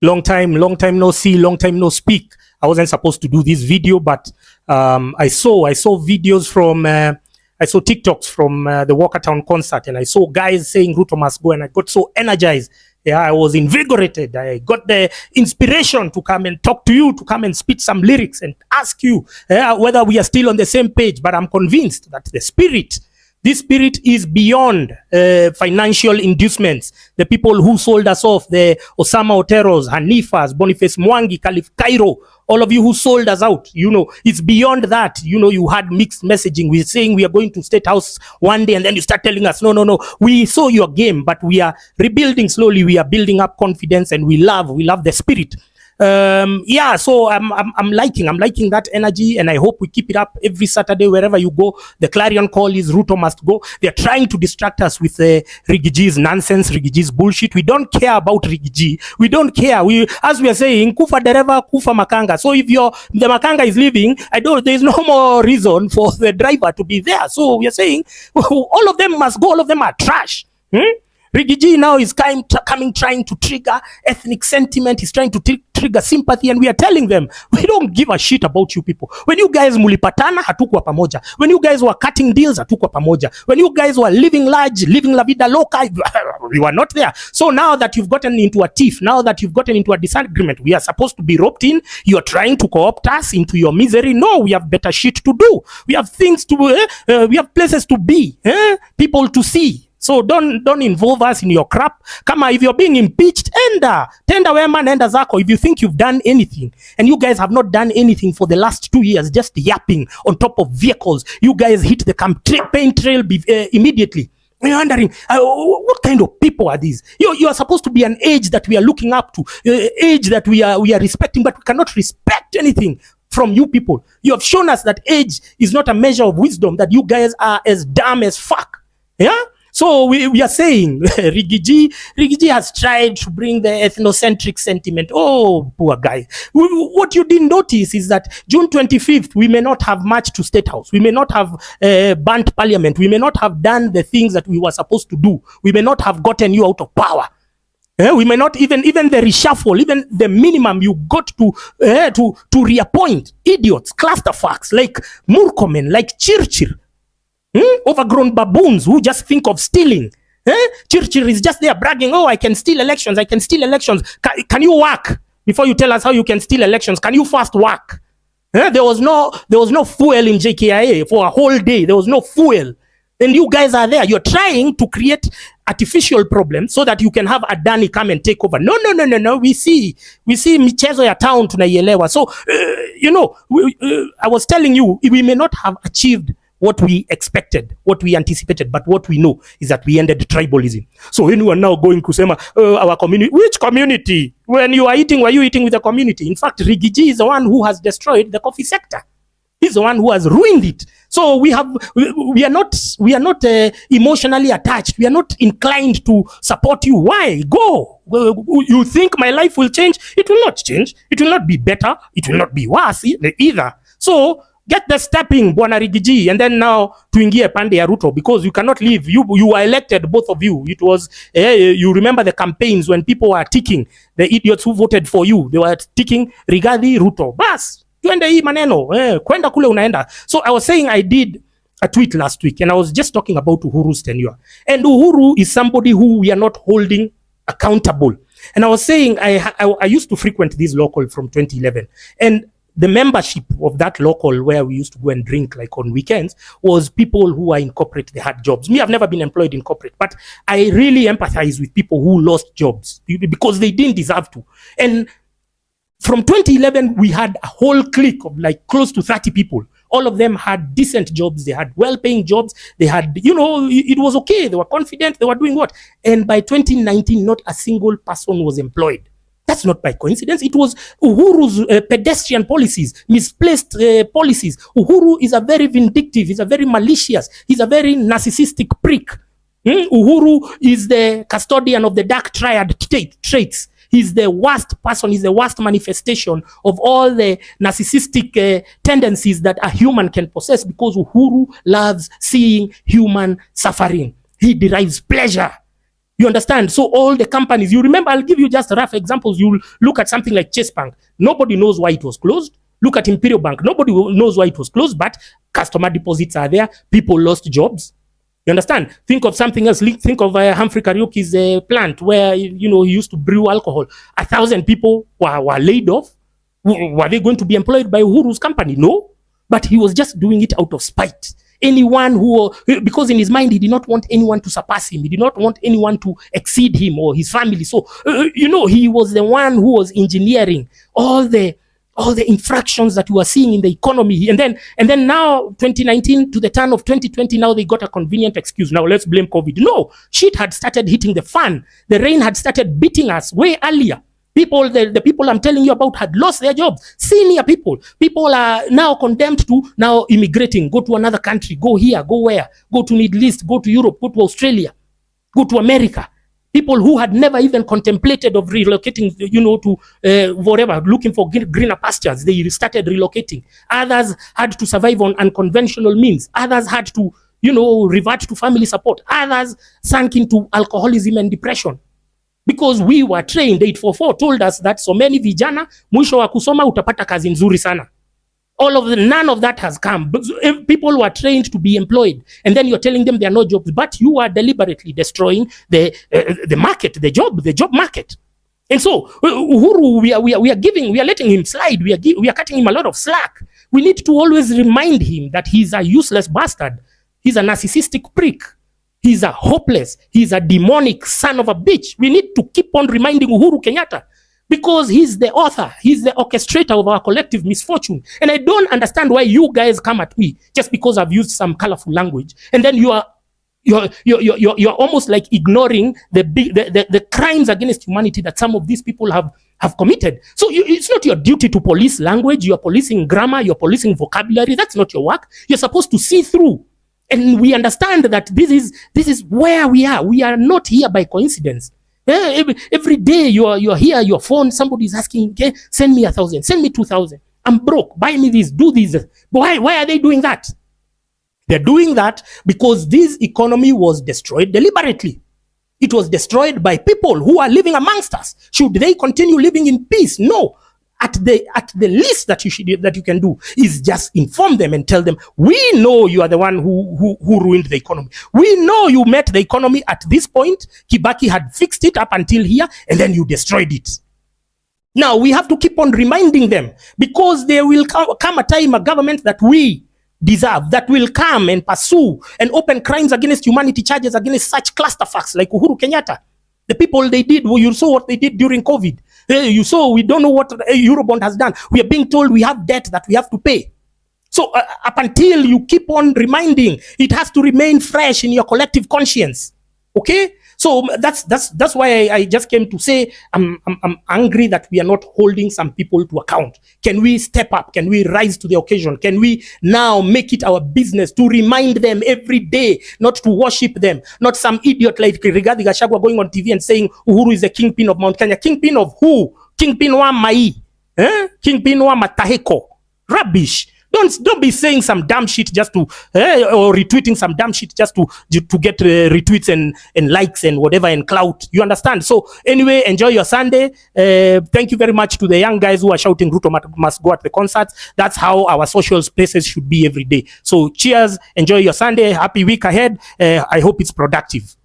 Long time no see, long time no speak. I wasn't supposed to do this video, but I saw videos from I saw TikToks from the Walkertown concert, and I saw guys saying Ruto must go, and I got so energized. Yeah, I was invigorated. I got the inspiration to come and talk to you, to come and spit some lyrics and ask you whether we are still on the same page. But I'm convinced that this spirit is beyond financial inducements. The people who sold us off, the Osama Oteros, Hanifas, Boniface Mwangi, Caliph Cairo, all of you who sold us out, it's beyond that. You had mixed messaging. We're saying we are going to State House one day, and then you start telling us, no, we saw your game, but we are rebuilding slowly. We are building up confidence, and we love the spirit. So I'm liking that energy, and I hope we keep it up every Saturday wherever you go. The clarion call is Ruto must go. They're trying to distract us with Rigiji's nonsense, Rigiji's bullshit. We don't care about Rigiji. We don't care. As we are saying, kufa dereva, kufa makanga. So if the makanga is leaving, there's no more reason for the driver to be there. So we are saying all of them must go. All of them are trash. Rigiji now is trying to trigger ethnic sentiment. He's trying to trigger sympathy, and we are telling them, we don't give a shit about you people. When you guys mulipatana, hatukuwa pamoja. When you guys were cutting deals, hatukuwa pamoja. When you guys were living large, living la vida loca, we were not there. So now that you've gotten into a tiff, now that you've gotten into a disagreement, we are supposed to be roped in. You're trying to co-opt us into your misery. No, we have better shit to do. We have things to, we have places to be, people to see. So don't involve us in your crap. Kama, if you're being impeached, tenda wema nenda zako. If you think you've done anything, and you guys have not done anything for the last 2 years, just yapping on top of vehicles, you guys hit the campaign trail immediately. You're wondering, what kind of people are these? You are supposed to be an age that we are looking up to, age that we are respecting, but we cannot respect anything from you people. You have shown us that age is not a measure of wisdom, that you guys are as dumb as fuck. Yeah? So we are saying Rigiji has tried to bring the ethnocentric sentiment. Oh, poor guy. What you didn't notice is that June 25th, we may not have marched to State House. We may not have burnt Parliament. We may not have done the things that we were supposed to do. We may not have gotten you out of power. We may not even the reshuffle, even the minimum you got to reappoint idiots, clusterfucks like Murkomen, like Chirchir. Overgrown baboons who just think of stealing. Chirchir is just there bragging, I can steal elections, Can you work before you tell us how you can steal elections? Can you first work? There was no fuel in JKIA for a whole day. There was no fuel. And you guys are there. You're trying to create artificial problems so that you can have Adani come and take over. No. We see michezo ya town tunaielewa. So, I was telling you, we may not have achieved what we expected, what we anticipated, but what we know is that we ended tribalism. So when you are now going to say, our community, which community? When you are eating, were you eating with the community? In fact, Rigiji is the one who has destroyed the coffee sector. He's the one who has ruined it. So we are not emotionally attached. We are not inclined to support you. Why? Go. You think my life will change? It will not change. It will not be better. It will not be worse either. So get the stepping, Bwana Rigiji, and then now tuingie pande ya Ruto, because you cannot leave. You were elected, both of you. It was, you remember the campaigns when people were ticking, the idiots who voted for you, they were ticking Rigathi, Ruto. Bas, tuende hii maneno, kwenda kule unaenda. So I was saying I did a tweet last week, and I was just talking about Uhuru's tenure. And Uhuru is somebody who we are not holding accountable. And I was saying I used to frequent this local from 2011. And the membership of that local where we used to go and drink like on weekends was people who are in corporate, they had jobs. Me, I've never been employed in corporate, but I really empathize with people who lost jobs because they didn't deserve to. And from 2011, we had a whole clique of like close to 30 people. All of them had decent jobs. They had well-paying jobs. They had, it was okay. They were confident. They were doing what? And by 2019, not a single person was employed. That's not by coincidence. It was Uhuru's pedestrian policies, misplaced policies. Uhuru is a very vindictive, he's a very malicious, he's a very narcissistic prick. Uhuru is the custodian of the dark triad traits. He's the worst person, he's the worst manifestation of all the narcissistic tendencies that a human can possess, because Uhuru loves seeing human suffering. He derives pleasure You understand? So all the companies, you remember, I'll give you just rough examples. You'll look at something like Chase Bank. Nobody knows why it was closed. Look at Imperial Bank. Nobody knows why it was closed, but customer deposits are there. People lost jobs. You understand? Think of something else. Think of Humphrey Kariuki's plant where, you know, he used to brew alcohol. 1,000 people were laid off. Were they going to be employed by Uhuru's company? No. But he was just doing it out of spite. Anyone who, because in his mind, he did not want anyone to surpass him. He did not want anyone to exceed him or his family. So, you know, he was the one who was engineering all the infractions that we are seeing in the economy. And then now 2019 to the turn of 2020, now they got a convenient excuse. Now let's blame COVID. No, shit had started hitting the fan. The rain had started beating us way earlier. People, the people I'm telling you about had lost their jobs. Senior people. People are now condemned to now immigrating, go to another country, go here, go where, go to Middle East, go to Europe, go to Australia, go to America. People who had never even contemplated of relocating, you know, to whatever, looking for greener pastures, they started relocating. Others had to survive on unconventional means. Others had to, you know, revert to family support. Others sank into alcoholism and depression. Because we were trained, 844 told us that so many vijana, mwisho wa kusoma utapata kazi nzuri sana. None of that has come. People were trained to be employed, and then you're telling them there are no jobs, but you are deliberately destroying the market, the job market. And so Uhuru, we are letting him slide. We are cutting him a lot of slack. We need to always remind him that he's a useless bastard. He's a narcissistic prick. He's a hopeless, he's a demonic son of a bitch. We need to keep on reminding Uhuru Kenyatta because he's the author, he's the orchestrator of our collective misfortune. And I don't understand why you guys come at me just because I've used some colorful language. And then you're almost like ignoring the crimes against humanity that some of these people have committed. So it's not your duty to police language. You're policing grammar, you're policing vocabulary. That's not your work. You're supposed to see through. And we understand that this is where we are. We are not here by coincidence. Every day you're here, your phone, somebody's asking, okay, send me 1,000, send me 2,000. I'm broke, buy me this, do this. But why are they doing that? They're doing that because this economy was destroyed deliberately. It was destroyed by people who are living amongst us. Should they continue living in peace? No. At the least that you can do is just inform them and tell them, we know you are the one who ruined the economy. We know you met the economy at this point. Kibaki had fixed it up until here, and then you destroyed it. Now we have to keep on reminding them because there will come a time, a government that we deserve, that will come and pursue and open crimes against humanity charges against such clusterfucks like Uhuru Kenyatta. The people they did, you saw what they did during COVID. You saw, we don't know what Eurobond has done. We are being told we have debt that we have to pay. So up until you keep on reminding, it has to remain fresh in your collective conscience. Okay? So that's why I just came to say I'm angry that we are not holding some people to account. Can we step up? Can we rise to the occasion? Can we now make it our business to remind them every day, not to worship them, not some idiot like Rigathi Gachagua going on TV and saying Uhuru is the kingpin of Mount Kenya. Kingpin of who? Kingpin wa Mai? Kingpin wa Mataheko? Rubbish. Don't be saying some dumb shit just to or retweeting some dumb shit just to get retweets and likes and whatever and clout. You understand? So anyway, enjoy your Sunday. Thank you very much to the young guys who are shouting Ruto must go at the concerts. That's how our social spaces should be every day. So cheers. Enjoy your Sunday. Happy week ahead. I hope it's productive.